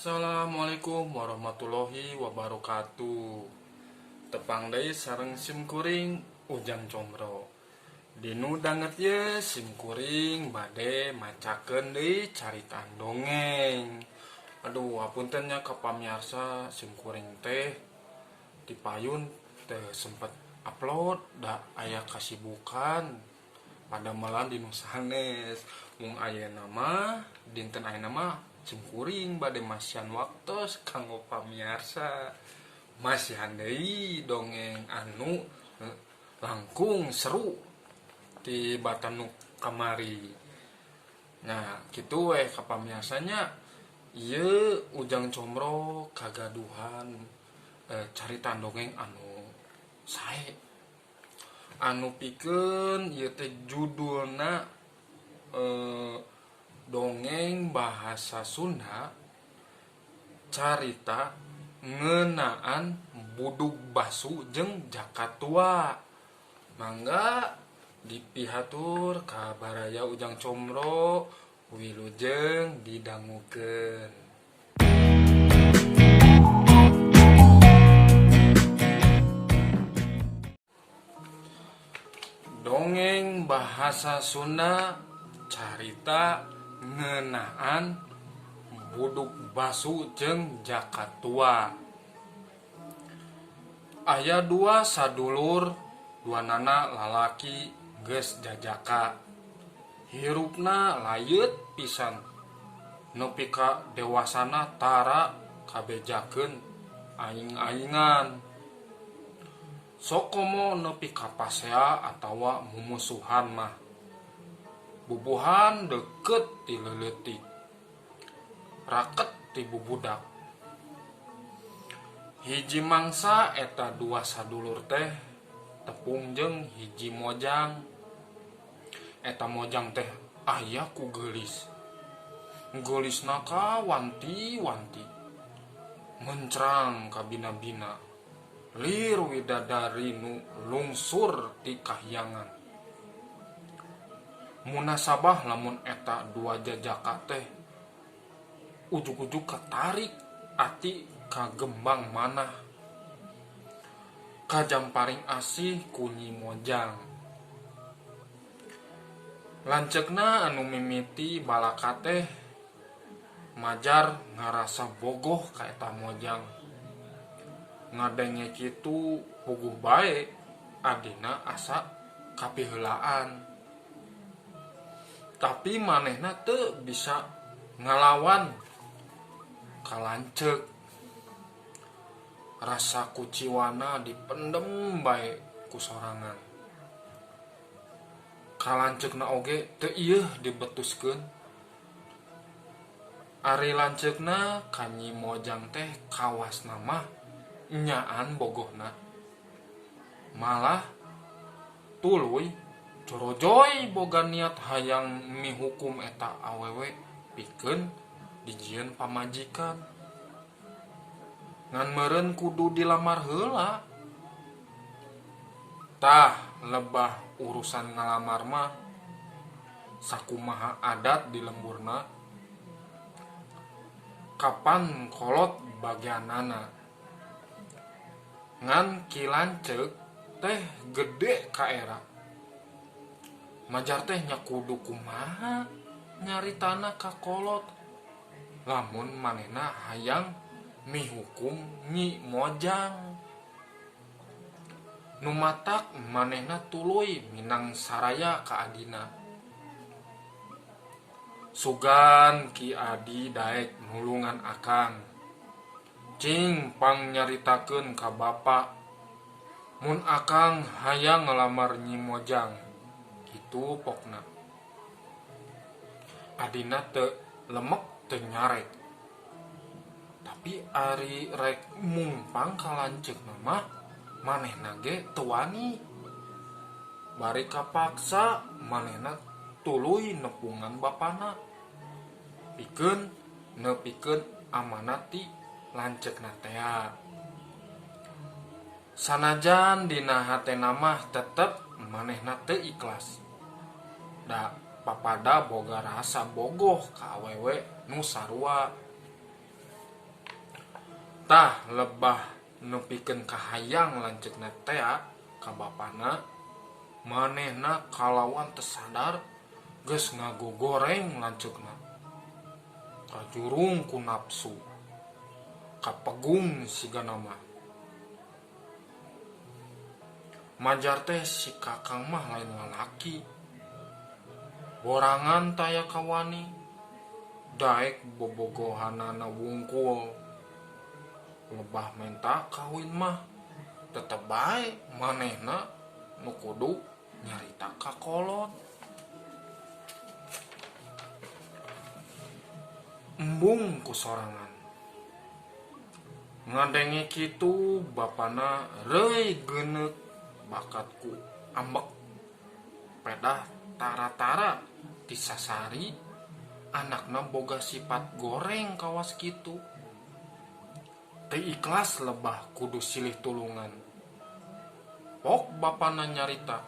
Assalamualaikum warahmatullahi wabarakatuh. Tepang deui sareng simkuring Ujang Combro. Dinu danget ye simkuring bade macakeun deui caritaan dongeng. Aduh, hapunten nya ka pamiarsa simkuring teh dipayun teh sempet upload da aya kasibukan pada malam dinu sanes. Mung ayeuna mah dinten ayeuna mah simkuring bade masihan waktos kanggo pamiarsa masihan deui dongeng anu langkung seru di batanu kamari. Nah kitu we ka pamiarsanya ieu Ujang Combro kagaduhan carita dongeng anu sae anu pikeun ieu teh judulna dongeng bahasa Sunda carita ngeunaan budug basu jeung jakatua. Mangga dipihatur ka baraya Ujang Combro wilujeng didangukeun. Dongeng bahasa Sunda carita ngeunaan budug basu jeung jakatua. Aya dua sadulur, duanana lalaki geus jajaka. Hirupna layeut pisan, nepi ka dewasana tara kabejakeun aing-aingan. Sok komo nepi ka pasea atawa mumusuhan mah. Bubuhan deket ti leuletik, raket ti bubudak. Hiji mangsa eta dua sadulur teh tepung jeung hiji mojang. Eta mojang teh aya ku geulis. Geulisna ka wanti-wanti, mencrang ka bina-bina, lir widadari nu lungsur ti kahyangan. Munasabah lamun eta dua jajaka teh ujug-ujug katarik ati ka gembang manah, kajamparing asih kunyi mojang. Lanceukna anu mimiti balaka teh majar ngarasa bogoh ka eta mojang. Ngadenge kitu puguh bae adina asa kapiheulaan. Tapi manehna teu bisa ngalawan ka lanceuk. Rasa kuciwana dipendem bae ku sorangan. Ka lanceukna oge teu ieuh dibetuskeun. Ari lanceukna kanyi mojang teh kawasna mah nyaan bogohna. Malah tuluy corojoy boga niat hayang mihukum eta awewe pikeun dijieun pamajikan. Ngan meureun kudu dilamar heula. Tah lebah urusan ngalamar mah sakumaha adat di lemburna. Kapan kolot bagianana. Ngan ki lanceuk teh gede ka era. Majar teh nya kudu kumaha nyaritana ka kolot lamun manehna hayang mihukum nyi mojang. Nu matak manehna tuluy minang saraya ka adina. Sugan ki adi daek nulungan akang, cing pang nyaritakeun ka bapa mun akang hayang ngelamar nyi mojang. Itu pokna adina teu lemek teu nyarek. Tapi ari rek mumpang ka lanceukna mah manehna ge teu wani. Bari kapaksa manehna tuluy nepungan bapana pikeun nepikeun amanat ti lanceukna teh. Sanajan dina hatena mah tetep manehna teu ikhlas. Da papada boga rasa bogoh ka awewe nu sarua. tah lebah nepikeun kahayang lanceukna teh ka bapana, manehna kalawan teu sadar geus ngagogoreng lanceukna. Kajurung ku nafsu, kapegung sigana mah. Majar teh si kakang mah lain lalaki, borangan taya kawani, daek bobogohanana wungkul. Lebah menta kawin mah tetep bae manehna nu kudu nyarita ka kolot. Embung ku sorangan ngadenge kitu, bapana reuy geuneuk bakatku ambek pedah tara-tara disasari anakna boga sifat goreng kawas kitu. Teu ikhlas lebah kudu silih tulungan. Pok bapana nyarita,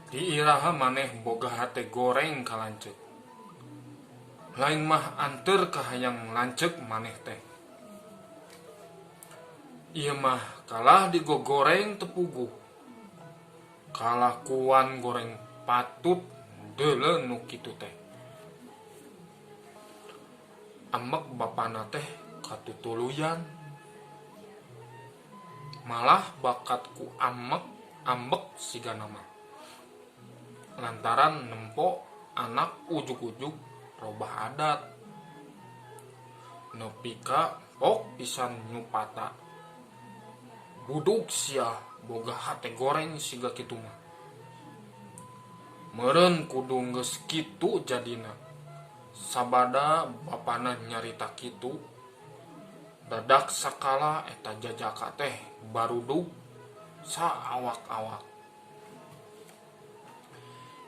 diiraha maneh boga hate goreng kalanceuk. Lain mah anteur kahayang lanceuk maneh teh. Ieu mah kalah digogoreng tepuguh. Kalakuan goreng patut deuleu nu kitu teh. Ambek bapana teh katutuluyan, malah bakatku ambek sigana mah. Lantaran nempo anak ujug-ujug robah adat, nepi ka pok pisan nyupata. Buduk sia boga hate goreng siga kitu mah. Meureun kudu geus kitu jadina. Sabada bapana nyarita kitu, dadak sakala eta jajaka teh barudug saawak-awak.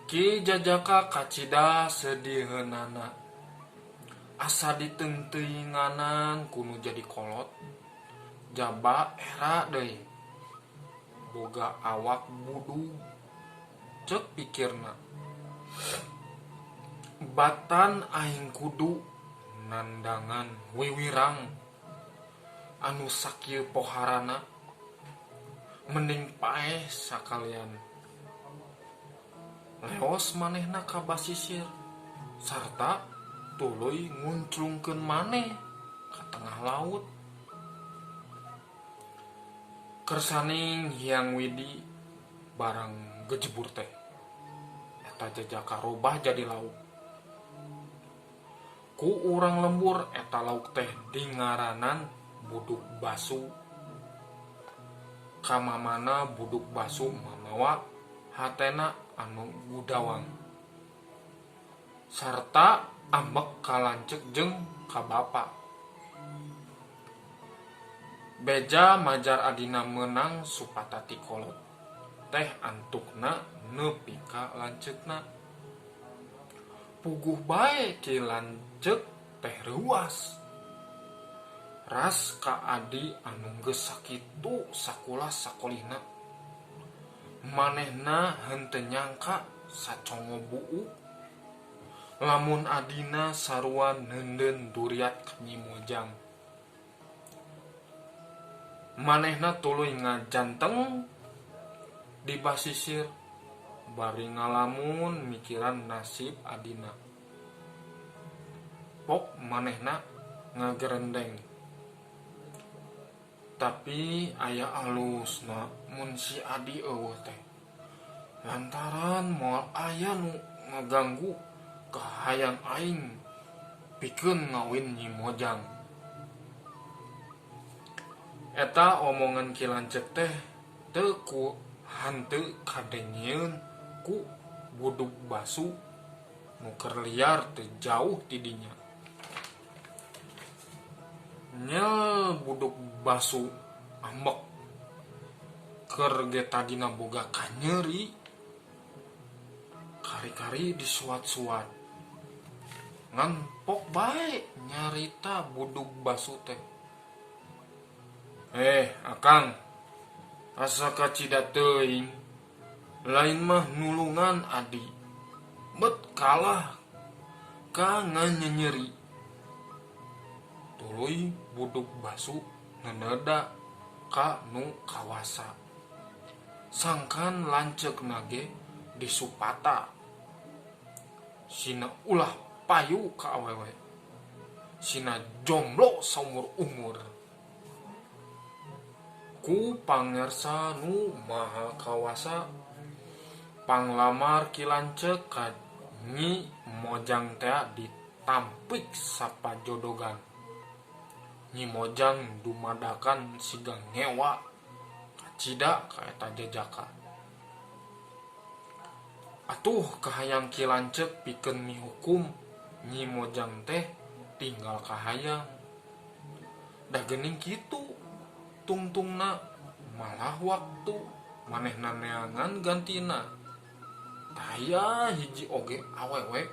Ki jajaka kacida sediheunana, asa diteungteuinganan kudu jadi kolot, jaba era deui boga awak budug. Ceuk pikirna, batan aing kudu nandangan wiwirang anu sakieu poharana, mending paeh sakalian leos manehna ka basisir sarta tuluy ngunclungkeun maneh ka tengah laut. Kersaning Hyang Widi barang gejebur teh, eta jajaka robah jadi lauk. Ku urang lembur eta lauk teh dingaranan buduk basu. Kamamana buduk basu mamawa hatena anu gudawang, sarta ambek kalanceuk jeung ka bapa. Beja majar adina meunang supata ti kolot teh antukna nepi ka lanceukna. Puguh bae ki lanceuk teh reuas. Ras ka adi anu geus sakitu sakulah sakolihna. Manehna henteu nyangka sacongo buuk lamun adina sarua neundeun duriat ka Nyi Mojang. Manehna tuluy ngajanteng di basisir bari ngalamun mikiran nasib adina. Pok manehna ngagerendeng. Tapi aya alusna mun si adi eueuh teh, lantaran moal aya nu ngaganggu kahayang aing pikeun ngawin Nyi Mojang. Eta omongan ki lanceuk teh teu ku hanteu kadengieun ku buduk basu nu keur liar teu jauh ti dinya. Nyel buduk basu ambek keur ge tadina boga kanyeuri, kari-kari disuat-suat ngan pok bae nyarita buduk basu teh. Akang, asa kacida teuing, lain mah nulungan adi, bet kalah ka nganyenyeri. tuluy buduk basu neneda ka nu kawasa. Sangkan lanceuk nage disupata. Sina ulah payu ka awewe. Sina jomblo saumur umur. Ku pangersa nu maha kawasa panglamar kilanceuk ka Nyi Mojang teh ditampik sapajodogan. Nyi Mojang dumadakan siga ngewa kacida ka eta jajaka. Atuh kahayang kilanceuk pikeun mihukum Nyi Mojang teh tinggal kahayang. Da geuning kitu tungtungna malah waktu manehna neangan gantina. Taya hiji oge awewe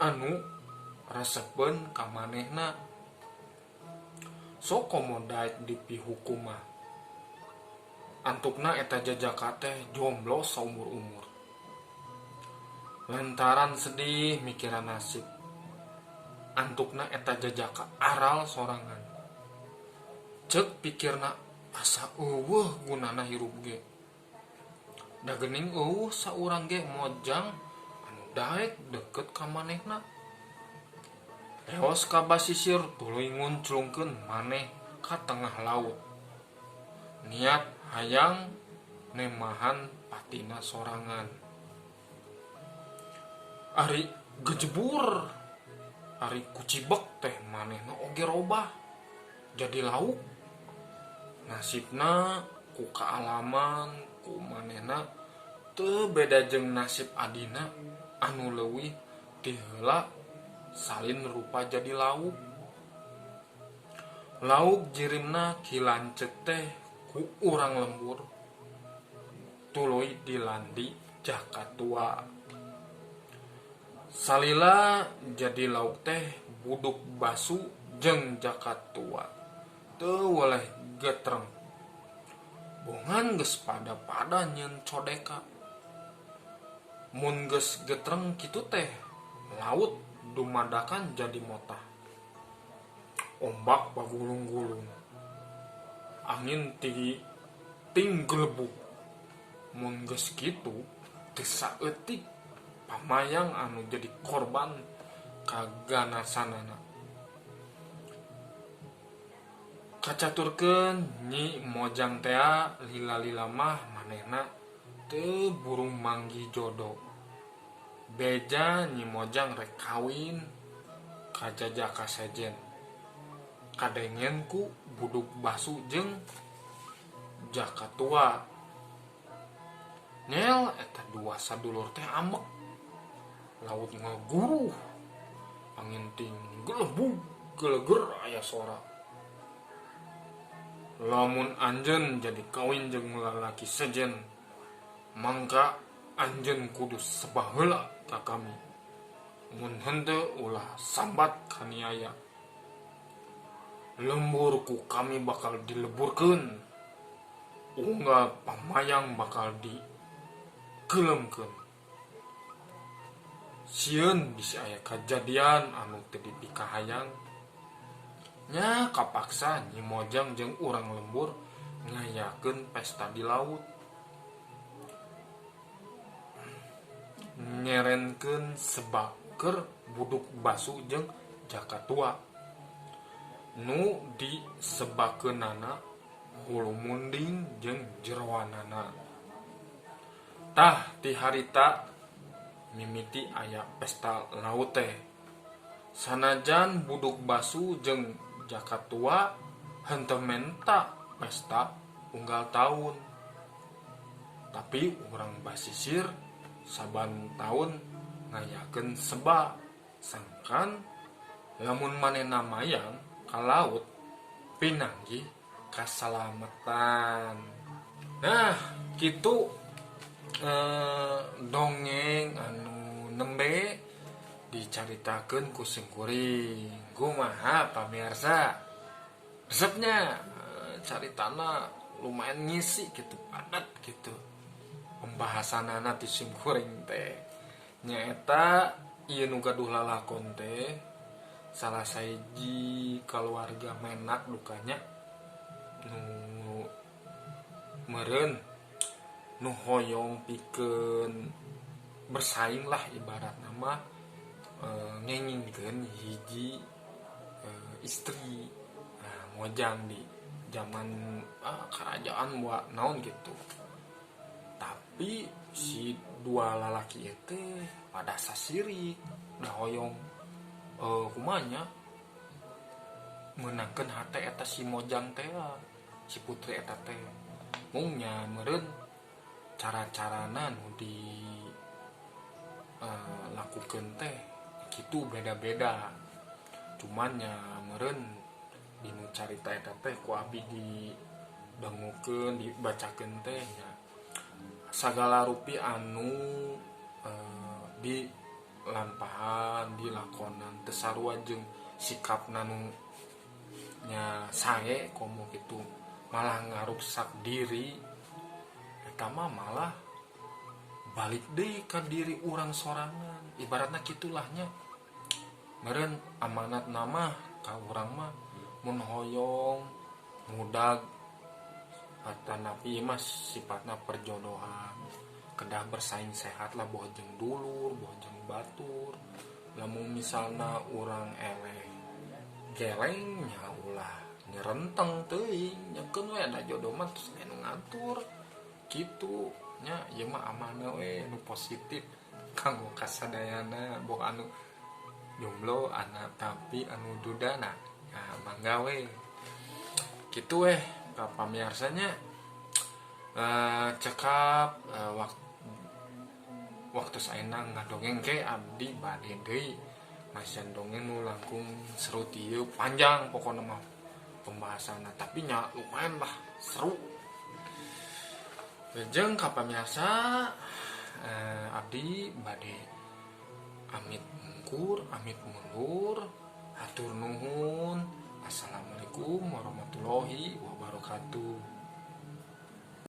anu resepen ka manehna. Sok komo daek dipihukum mah. Antukna eta jajaka teh jomblo saumur umur. Lantaran sedih mikiran nasib. Antukna eta jajaka aral sorangan. Cek pikirna asa eueuh gunana hirup ge. Da geuning eueuh saurang ge Mojang anu daek deket ka manehna. Eos ka basisir tuluy ngunclungkeun maneh ka tengah laut. Niat hayang nemahan patina sorangan. Ari gejebur, ari kucibek teh manehna oge robah jadi lauk. Nasibna ku kaalaman ku manehna teu beda jeung nasib adina anu leuwih ti heula salin rupa jadi lauk. Lauk jirimna kilanceuk teh ku urang lembur tuluy dilandi jakatua. Salila jadi lauk teh buduk basu jeung jakatua teu weleh getreng. Bongan geus pada-pada nyeun codeka. Mun geus getreng kitu teh laut dumadakan jadi motah. Ombak pagulung-gulung. Angin ting gelebuk. Mun geus kitu teu saeutik pamayang anu jadi korban kaganasanana. Kacaturkeun Nyi Mojang teh lila-lila mah manehna teu burung manggi jodoh. Beja Nyi Mojang rek kawin ka jajaka sejen. Kadengen ku buduk basu jeung jakatua. Nyel eta dua sadulur teh ambek. Laut ngaguruh. Angin ting gelebug geleger aya sora. Lamun anjeun jadi kawin jeung lalaki sejen, mangka anjeun kudu sebah heula ka kami. Mun henteu ulah sambat kaniaya. Lembur ku kami bakal dileburkeun. Unggal pamayang bakal dikelemkeun. Sieun bisi aya kajadian anu teu dipikahayang. Nya kapaksa Nyi Mojang jeung urang lembur ngayakeun pesta di laut. Nyerenkeun sebaker buduk basu jeung jakatua. Nu disebakeunana hulu munding jeung jeroanana. Tah ti harita mimiti aya pesta laut teh. Sanajan buduk basu jeung jakatua henteu menta pesta unggal tahun. Tapi urang basisir saban tahun ngayakeun seba. Sangkan lamun manehna mayang ka laut pinanggih kasalamatan. Nah, kitu dongeng anu nembe dicaritakeun ku Singkuring. Kumaha pamirsa? Resepnya caritana lumayan ngisi gitu, padat gitu. Pembahasanana ti Singkuring teh nyaeta ieu nu gaduh lalakon teh salah saiji keluarga menak dukanya nu meren nu hoyong pikeun bersaing lah ibarat nama ngengingkeun hiji istri. Nah, mojang di zaman kerajaan buat naon gitu. Tapi si dua lalaki itu pada sasirik dah hoyong kumanya menangkan hati eta si mojang teh si putri eta teh mungnya meren cara-carana nu di lakukan teh gitu beda-beda. Cuman nya meren dinu carita eta teh ku abdi didangukeun dibacakeun teh nya sagala rupi anu di lampahan dilakonan teu sarua jeung sikapna nu nya sae komo kitu malah ngaruksak diri eta mah malah balik deui ka diri urang sorangan ibaratna kitulahnya meureun amanat nama ka urang mah mun hoyong mudag atanapi mah sifatna perjodohan kedah bersaing sehat lah boh jeung dulur boh jeung batur. Lamun misalna urang eleh geleng nya ulah nyerenteng teuing nyakeun we da jodoh mah terus anu ngatur kitu nya ieu mah amanah we nu positif kanggo kasadayana boh anu jomblo anak tapi anu dudana ya mangga we kitu we ka pamiarsanya cekap waktu saena ngadongeng ke abdi bade deui masian dongeng nu langkung seru tieu panjang pokona mah pembahasanna tapi nya lumayan lah seru. Jeung ka pamiarsa abdi bade amit mungkur amit mundur hatur nuhun. Assalamualaikum warahmatullahi wabarakatuh.